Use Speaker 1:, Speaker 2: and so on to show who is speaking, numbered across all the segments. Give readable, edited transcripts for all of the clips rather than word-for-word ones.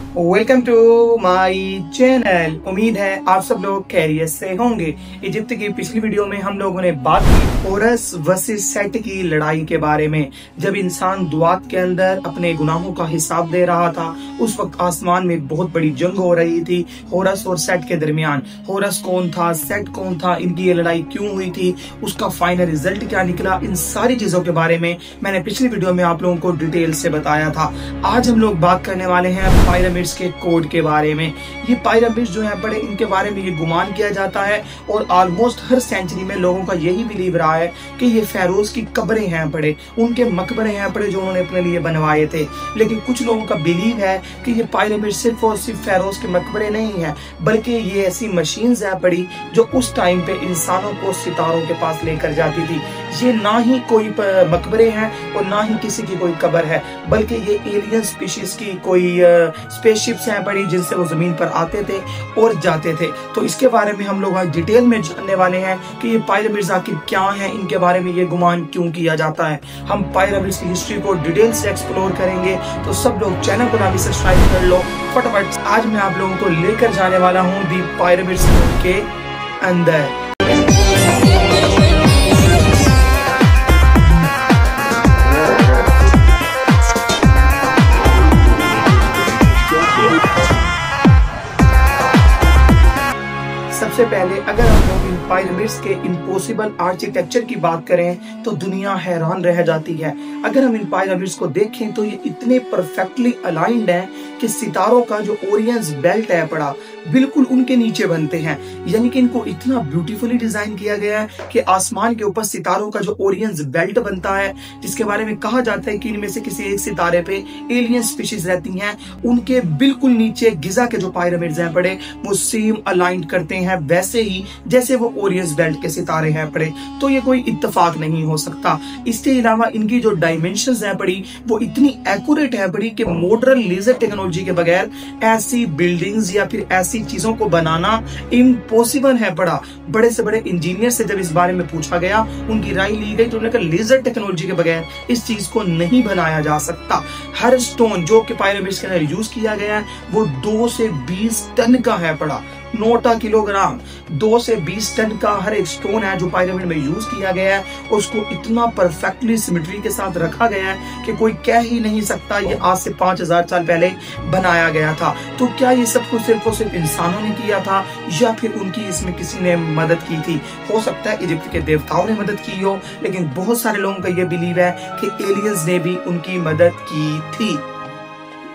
Speaker 1: Welcome to my channel. उम्मीद है आप सब लोग खैरियत से होंगे। इजिप्ट की पिछली वीडियो में हम लोगों ने बात की होरस वर्सेस सेट की लड़ाई के बारे में। जब इंसान दुआत के अंदर अपने गुनाहों का हिसाब दे रहा था, उस वक्त आसमान में बहुत बड़ी जंग हो रही थी होरस और सेट के दरमियान। होरस कौन था, सेट कौन था, इनकी ये लड़ाई क्यों हुई थी, उसका फाइनल रिजल्ट क्या निकला, इन सारी चीजों के बारे में मैंने पिछली वीडियो में आप लोगों को डिटेल से बताया था। आज हम लोग बात करने वाले हैं पिरामिड्स के कोड के बारे में। ये पिरामिड्स जो है बड़े, इनके बारे में ये गुमान किया जाता है और ऑलमोस्ट हर सेंचुरी में लोगों का यही बिलीव रहा है कि ये फेरोज की कब्रें हैं बड़े, उनके मकबरे हैं बड़े जो उन्होंने अपने लिए बनवाए थे। लेकिन कुछ लोगों का बिलीव है कि ये पिरामिड सिर्फ और सिर्फ फेरोज के मकबरे नहीं है, बल्कि ये ऐसी मशीन्स है बड़ी जो उस टाइम पे इंसानों को सितारों के पास लेकर जाती थी। ये ना ही कोई मकबरे हैं और ना ही किसी की कोई कब्र है, बल्कि ये एलियन स्पीशीज की कोई स्पेसशिप्स हैं बड़ी, जिनसे वो जमीन पर आते थे और जाते थे। तो इसके बारे में हम लोग आज डिटेल में जानने वाले हैं कि ये पिरामिड्स आखिर क्या हैं, इनके बारे में ये गुमान क्यों किया जाता है। हम पिरामिड्स की हिस्ट्री को डिटेल से एक्सप्लोर करेंगे। तो सब लोग चैनल को ना भी सब्सक्राइब कर लो फटाफट। आज मैं आप लोगों को लेकर जाने वाला हूँ दी पिरामिड्स के अंदर। सबसे पहले अगर हम लोग इन पिरामिड्स के इम्पॉसिबल आर्किटेक्चर की बात करें तो दुनिया हैरान रह जाती है। अगर हम इन पिरामिड्स को देखें तो ये इतने परफेक्टली अलाइंड हैं कि सितारों का जो ओरियंस बेल्ट है पड़ा, बिल्कुल उनके नीचे बनते हैं। यानी कि इनको इतना ब्यूटीफुली डिजाइन किया गया है कि आसमान के ऊपर सितारों का जो ओरियंस बेल्ट बनता है, जिसके बारे में कहा जाता है कि इनमें से किसी एक सितारे पे एलियन स्पीशीज रहती हैं, उनके बिल्कुल नीचे गिजा के जो पिरामिड्स हैं पड़े, वो सेम अलाइन करते हैं वैसे ही जैसे वो ओरियंस बेल्ट के सितारे हैं पड़े। तो ये कोई इत्तेफाक नहीं हो सकता। इसके अलावा इनकी जो डायमेंशंस हैं पड़ी, वो इतनी एक्यूरेट है पड़ी कि मॉडर्न लेजर टेक्नोलॉजी के बगैर ऐसी बिल्डिंग्स या फिर ऐसी चीजों को बनाना इम्पॉसिबल है पड़ा। बड़े से बड़े इंजीनियर से जब इस बारे में पूछा गया, उनकी राय ली गई, तो उन्होंने कहा लेजर टेक्नोलॉजी के बगैर इस चीज को नहीं बनाया जा सकता। हर स्टोन जो कि पिरामिड्स के अंदर यूज किया गया है वो 2 से 20 टन का है पड़ा, नोटा किलोग्राम। 2 से 20 टन का हर एक स्टोन है जो पिरामिड में यूज किया गया है। उसको इतना परफेक्टली सिमेट्री के साथ रखा गया है कि कोई कह ही नहीं सकता ये आज से 5000 साल पहले बनाया गया था। तो क्या ये सब कुछ सिर्फ और सिर्फ इंसानों ने किया था या फिर उनकी इसमें किसी ने मदद की थी? हो सकता है इजिप्ट के देवताओं ने मदद की हो, लेकिन बहुत सारे लोगों का यह बिलीव है कि एलियंस ने भी उनकी मदद की थी।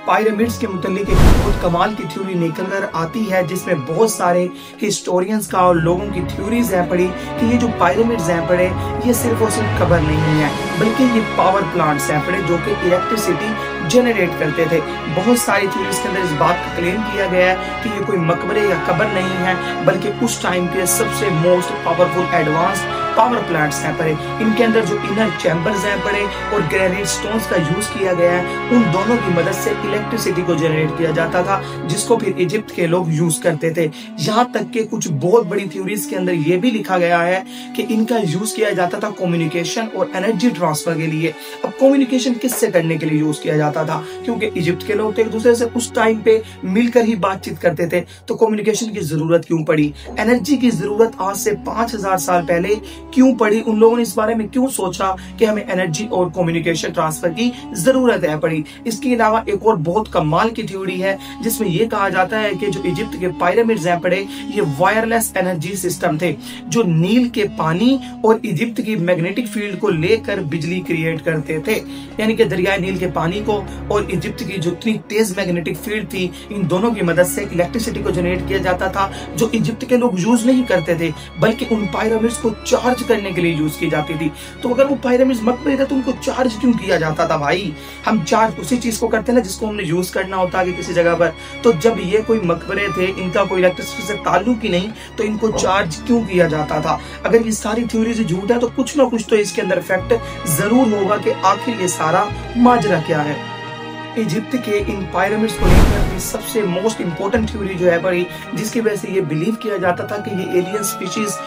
Speaker 1: पिरामिड्स के मुतालिक एक बहुत कमाल की थ्योरी निकल कर आती है, जिसमें बहुत सारे हिस्टोरियंस का और लोगों की थ्योरीज हैं पड़ी कि ये जो पिरामिड्स हैं पड़े, ये सिर्फ और सिर्फ कब्र नहीं है, बल्कि ये पावर प्लांट्स हैं पड़े जो कि इलेक्ट्रिसिटी जनरेट करते थे। बहुत सारी थ्योरीज के अंदर इस बात का क्लेम किया गया है कि ये कोई मकबरे या कब्र नहीं है, बल्कि उस टाइम के सबसे most powerful advance power plants हैं पड़े। इनके अंदर जो इनर चैम्बर्स हैं पड़े और ग्रेनाइट स्टोन्स का यूज किया गया है, उन दोनों की मदद से इलेक्ट्रिसिटी को जनरेट किया जाता था, जिसको फिर इजिप्ट के लोग यूज करते थे। यहाँ तक के कुछ बहुत बड़ी थ्योरीज के अंदर यह भी लिखा गया है कि इनका यूज किया जाता था कम्युनिकेशन और एनर्जी ट्रांसफर के लिए। अब कम्युनिकेशन किससे करने के लिए यूज किया जाता था? क्योंकि इजिप्ट के लोग एक दूसरे से उस टाइम पे मिलकर ही बातचीत करते थे, तो कम्युनिकेशन की जरूरत क्यों पड़ी? एनर्जी की जरूरत आज से 5000 साल पहले क्यों पड़ी? उन लोगों ने इस बारे में क्यों सोचा कि हमें एनर्जी और कम्युनिकेशन ट्रांसफर की जरूरत है पड़ी? इसके अलावा एक और बहुत कमाल की थ्योरी है, जिसमें यह कहा जाता है कि जो इजिप्ट के पिरामिड्स हैं पड़े, ये वायरलेस एनर्जी सिस्टम थे, जो नील के पानी और इजिप्ट की मैग्नेटिक फील्ड को लेकर बिजली क्रिएट करते थे। यानी कि दरियाए नील के पानी को और इजिप्ट की जो इतनी तेज मैग्नेटिक फील्ड थी, इन दोनों की मदद से इलेक्ट्रिसिटी को जनरेट किया जाता था, जो इजिप्ट के लोग यूज नहीं करते थे, बल्कि उन पिरामिड्स को चार्ज करने के लिए यूज की जाती थी। तो अगर वो पिरामिड्स मकबरे थे तो उनको चार्ज क्यों किया जाता था भाई? हम चार्ज उसी चीज को करते हैं ना जिसको हमने यूज करना होता है किसी जगह पर। तो जब ये कोई मकबरे थे, इनका कोई इलेक्ट्रिसिटी से ताल्लुक ही नहीं, तो इनको चार्ज क्यों किया जाता था? अगर ये सारी थ्योरी से झूठ है तो कुछ ना कुछ तो इसके अंदर फैक्ट जरूर होगा कि आखिर ये सारा माजरा क्या है। इजिप्ट के इन पिरामिड्स को लेकर सबसे मोस्ट इंपोर्टेंट थ्योरी जो है बड़ी, जिसकी वजह से ये बिलीव किया जाता था कि ये एलियन स्पीशीज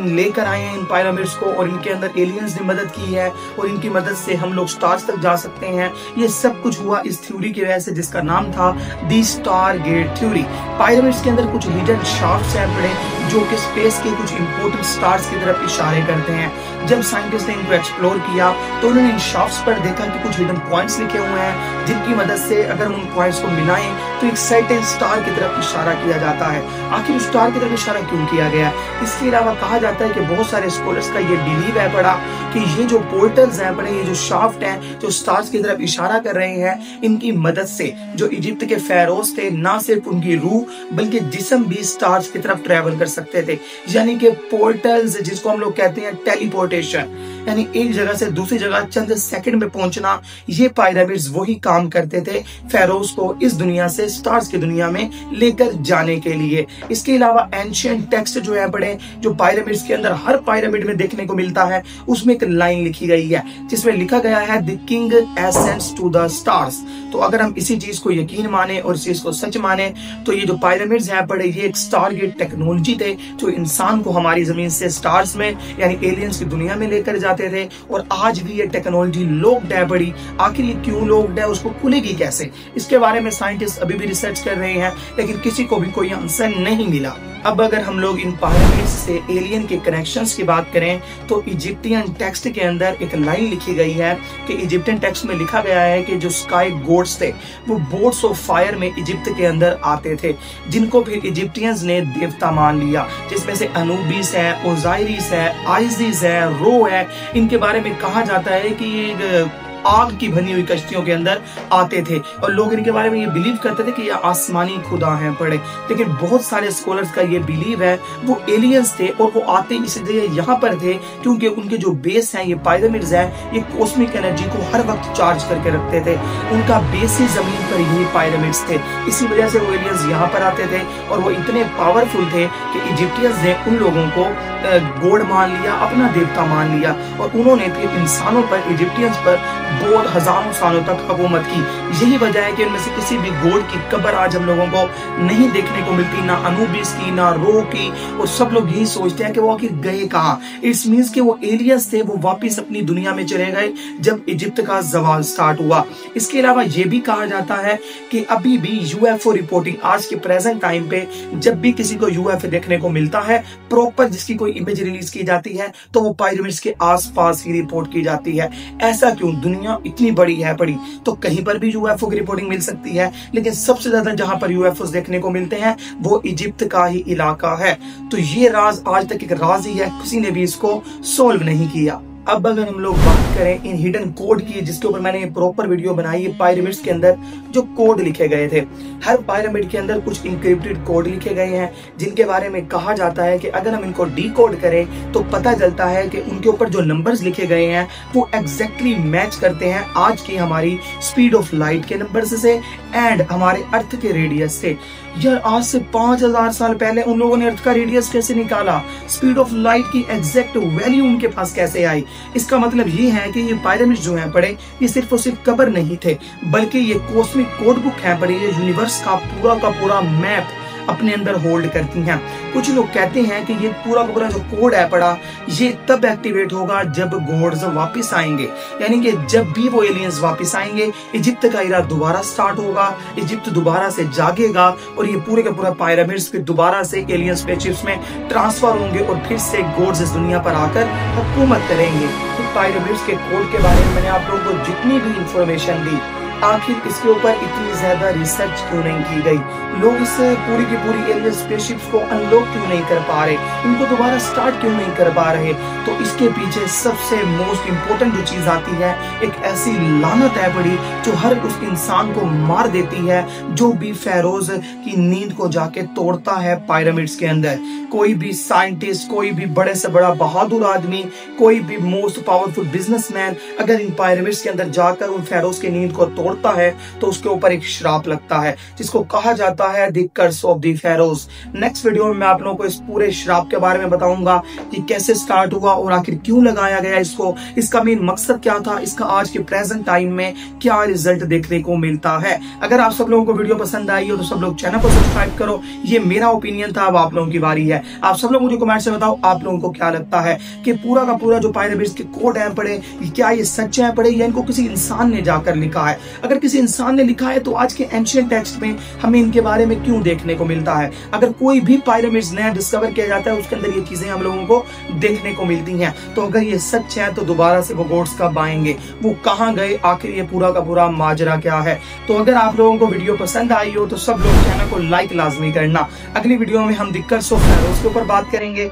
Speaker 1: लेकर आए हैं इन पिरामिड्स को और इनके अंदर एलियंस ने मदद की है और इनकी मदद से हम लोग स्टार्स तक जा सकते हैं। ये सब कुछ हुआ इस थ्योरी की वजह से, जिसका नाम था दी स्टार गेट थ्योरी। पिरामिड्स के अंदर कुछ हिडन शाफ्ट्स हैं बड़े, जो कि स्पेस के कुछ इंपॉर्टेंट स्टार्स की तरफ इशारे करते हैं। जब साइंटिस्ट ने इनको एक्सप्लोर किया तो उन्होंने इन शाफ्ट्स पर देखा कि कुछ हिडन पॉइंट्स लिखे हुए हैं, जिनकी मदद से अगर हम उन पॉइंट्स को मिलाएं तो एक सर्टेन स्टार की तरफ इशारा किया जाता है। आखिर उस स्टार की तरफ इशारा क्यों किया गया? इसके अलावा कहा जाता है कि बहुत सारे स्कॉलर्स का ये बिलीव है बड़ा कि ये जो पोर्टल्स हैं बड़े, ये जो शाफ्ट हैं जो स्टार्स की तरफ इशारा कर रहे हैं, इनकी मदद से जो इजिप्ट के फेरोज थे, ना सिर्फ उनकी रूह बल्कि जिस्म भी स्टार्स की तरफ ट्रेवल कर सकते थे। यानी कि पोर्टल्स, जिसको हम लोग कहते हैं टेलीपोर्टेशन, यानी एक जगह से दूसरी जगह चंद सेकंड में पहुंचना, ये पिरामिड्स वही काम करते थे फेरोज को इस दुनिया से स्टार्स की दुनिया में लेकर जाने के लिए। इसके अलावा एंशिएंट टेक्स्ट जो है बड़े, जो पिरामिड्स के अंदर हर पिरामिड में देखने को मिलता है, उसमें एक लाइन लिखी गई है जिसमें लिखा गया है the king ascends to the stars. तो अगर हम इसी चीज को यकीन माने और इस चीज को सच माने तो ये जो पिरामिड्स हैं बड़े, ये एक स्टारगेट टेक्नोलॉजी थे जो इंसान को हमारी जमीन से स्टार्स में यानी एलियंस की दुनिया में लेकर जाते थे। और आज भी ये टेक्नोलॉजी लॉक्ड है बड़ी। आखिर ये क्यों लॉक्ड है, उसको खुलेगी कैसे, इसके बारे में साइंटिस्ट अभी भी रिसर्च कर रहे हैं, लेकिन किसी को भी कोई आंसर नहीं मिला। अब अगर हम लोग इन पिरामिड्स से एलियन के कनेक्शंस की बात करें तो इजिप्टियन टेक्स्ट के अंदर एक लाइन लिखी गई है कि इजिप्टियन टेक्स्ट में लिखा गया है कि जो स्काई गॉड्स थे वो बोर्ड्स ऑफ फायर में इजिप्ट के अंदर आते थे, जिनको फिर इजिप्टियंस ने देवता मान लिया, जिसमें से अनूबिस है, ओजाइरिस है, आइजिस है, रो है। इनके बारे में कहा जाता है कि ये आग की बनी हुई कश्तियों के अंदर आते थे और लोग इनके बारे में ये बिलीव करते थे कि ये आसमानी खुदा हैं पड़े। लेकिन बहुत सारे स्कॉलर्स का ये बिलीव है वो एलियंस थे और वो आते इसलिए यहाँ पर थे क्योंकि उनके जो बेस हैं, ये पिरामिड्स हैं, ये कॉस्मिक एनर्जी को हर वक्त चार्ज करके रखते थे। उनका बेस ही जमीन पर ही पिरामिड्स थे, इसी वजह से वो एलियंस यहाँ पर आते थे और वो इतने पावरफुल थे कि इजिप्टियंस ने उन लोगों को गॉड मान लिया, अपना देवता मान लिया और उन्होंने फिर इंसानों पर, इजिप्टियंस पर बहुत हजारों सालों तक हुकूमत की। यही वजह है कि उनमें से किसी भी गॉड की कब्र आज हम लोगों को नहीं देखने को मिलती, ना अनूबिस की, ना रो की, और सब लोग यही सोचते हैं कि वो आखिर गए कहाँ। इट्स मींस कि वो एलियंस थे, वो वापस अपनी दुनिया में चले गए जब इजिप्ट का जवाल स्टार्ट हुआ। इसके अलावा ये भी कहा जाता है कि अभी भी यूएफओ रिपोर्टिंग आज के प्रेजेंट टाइम पे जब भी किसी को यूएफओ देखने को मिलता है, प्रॉपर जिसकी कोई इमेज रिलीज की जाती है तो वो पिरामिड्स के आसपास ही रिपोर्ट की जाती है। ऐसा क्यों? दुनिया इतनी बड़ी है बड़ी, तो कहीं पर भी यूएफओ की रिपोर्टिंग मिल सकती है, लेकिन सबसे ज्यादा जहां पर यूएफओ देखने को मिलते हैं वो इजिप्ट का ही इलाका है। तो ये राज आज तक एक राज ही है, किसी ने भी इसको सोल्व नहीं किया। अब अगर हम लोग बात करें इन हिडन कोड की, जिसके ऊपर मैंने प्रॉपर वीडियो बनाई है, पिरामिड्स के अंदर जो कोड लिखे गए थे, हर पिरामिड के अंदर कुछ इंक्रिप्टेड कोड लिखे गए हैं जिनके बारे में कहा जाता है कि अगर हम इनको डीकोड करें तो पता चलता है कि उनके ऊपर जो नंबर्स लिखे गए हैं वो एग्जैक्टली मैच करते हैं आज की हमारी स्पीड ऑफ लाइट के नंबर्स से एंड हमारे अर्थ के रेडियस से। यार आज से 5000 साल पहले उन लोगों ने अर्थ का रेडियस कैसे निकाला, स्पीड ऑफ लाइट की एग्जैक्ट वैल्यू उनके पास कैसे आई? इसका मतलब ये है कि ये पिरामिड्स जो हैं पड़े, ये सिर्फ और सिर्फ कब्र नहीं थे, बल्कि ये कॉस्मिक कोड बुक है पड़े, ये यूनिवर्स का पूरा मैप अपने अंदर होल्ड करती हैं। कुछ लोग कहते हैं कि ये पूरा का पूरा जो कोड है पड़ा, ये तब एक्टिवेट होगा जब गॉड्स वापस आएंगे, यानी कि जब भी वो एलियंस वापस आएंगे इजिप्ट का इरा दोबारा स्टार्ट होगा, इजिप्ट दोबारा से जागेगा और ये पूरे का पूरा पिरामिड्स फिर दोबारा से एलियन स्पेसशिप्स में ट्रांसफर होंगे और फिर से गॉड्स इस दुनिया पर आकर हुकूमत करेंगे। तो पिरामिड्स के कोड के बारे में मैंने आप लोगों को जितनी भी इंफॉर्मेशन दी, आखिर इसके ऊपर इतनी ज्यादा रिसर्च क्यों नहीं की गई? लोग इस पूरी की पूरी एलियन स्पेसशिप्स को अनलॉक क्यों नहीं कर पा रहे? इनको दोबारा स्टार्ट क्यों नहीं कर पा रहे? तो इसके पीछे सबसे मोस्ट इम्पोर्टेंट जो चीज आती है, एक ऐसी लानत है बड़ी जो हर उस इंसान को मार देती है जो भी फेरोज की नींद को जाके तोड़ता है पिरामिड्स के अंदर। कोई भी साइंटिस्ट, कोई भी बड़े से बड़ा बहादुर आदमी, कोई भी मोस्ट पावरफुल बिजनेसमैन अगर इन पिरामिड्स के अंदर जाकर उन फेरोज की नींद को तोड़ता है तो उसके ऊपर एक श्राप लगता है जिसको कहा जाता है the curse of the pharaohs. Next video में मैं आप लोगों को इस पूरे श्राप के बारे में बताऊंगा कि कैसे स्टार्ट हुआ और आखिर क्यों लगाया गया इसको, इसका मेन मकसद क्या था, इसका आज के प्रेजेंट टाइम में क्या रिजल्ट देखने को मिलता है। अगर आप सब लोगों को वीडियो पसंद आई हो तो सब लोग चैनल को सब्सक्राइब करो। ये मेरा ओपिनियन था, अब आप लोगों की बारी है। आप सब लोग मुझे कमेंट से बताओ आप लोगों को क्या लगता है कि पूरा का पूरा जो पायरामिड्स के कोड है पढ़े, क्या ये सच है पढ़े या इनको किसी इंसान ने जाकर लिखा है। अगर किसी इंसान ने लिखा है तो आज के एंशिएंट टेक्स्ट में हमें इनके बारे में क्यों देखने को मिलता है। अगर कोई भी पायरामिड्स नया डिस्कवर किया जाता है उसके अंदर ये चीजें हम लोगों को देखने को मिलती हैं। तो अगर ये सच है तो दोबारा से वो गोड्स कब आएंगे, वो कहां गए, आखिर ये पूरा का पूरा माजरा क्या है। तो अगर आप लोगों को वीडियो पसंद आई हो तो सब लोग चैनल को लाइक लाजमी करना। अगली वीडियो में हम द कर्स ऑफ फेरोज के ऊपर बात करेंगे।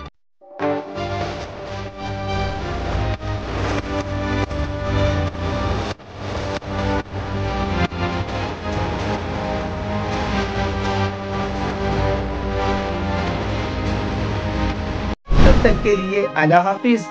Speaker 1: तब तक के लिए अल्लाह हाफिज।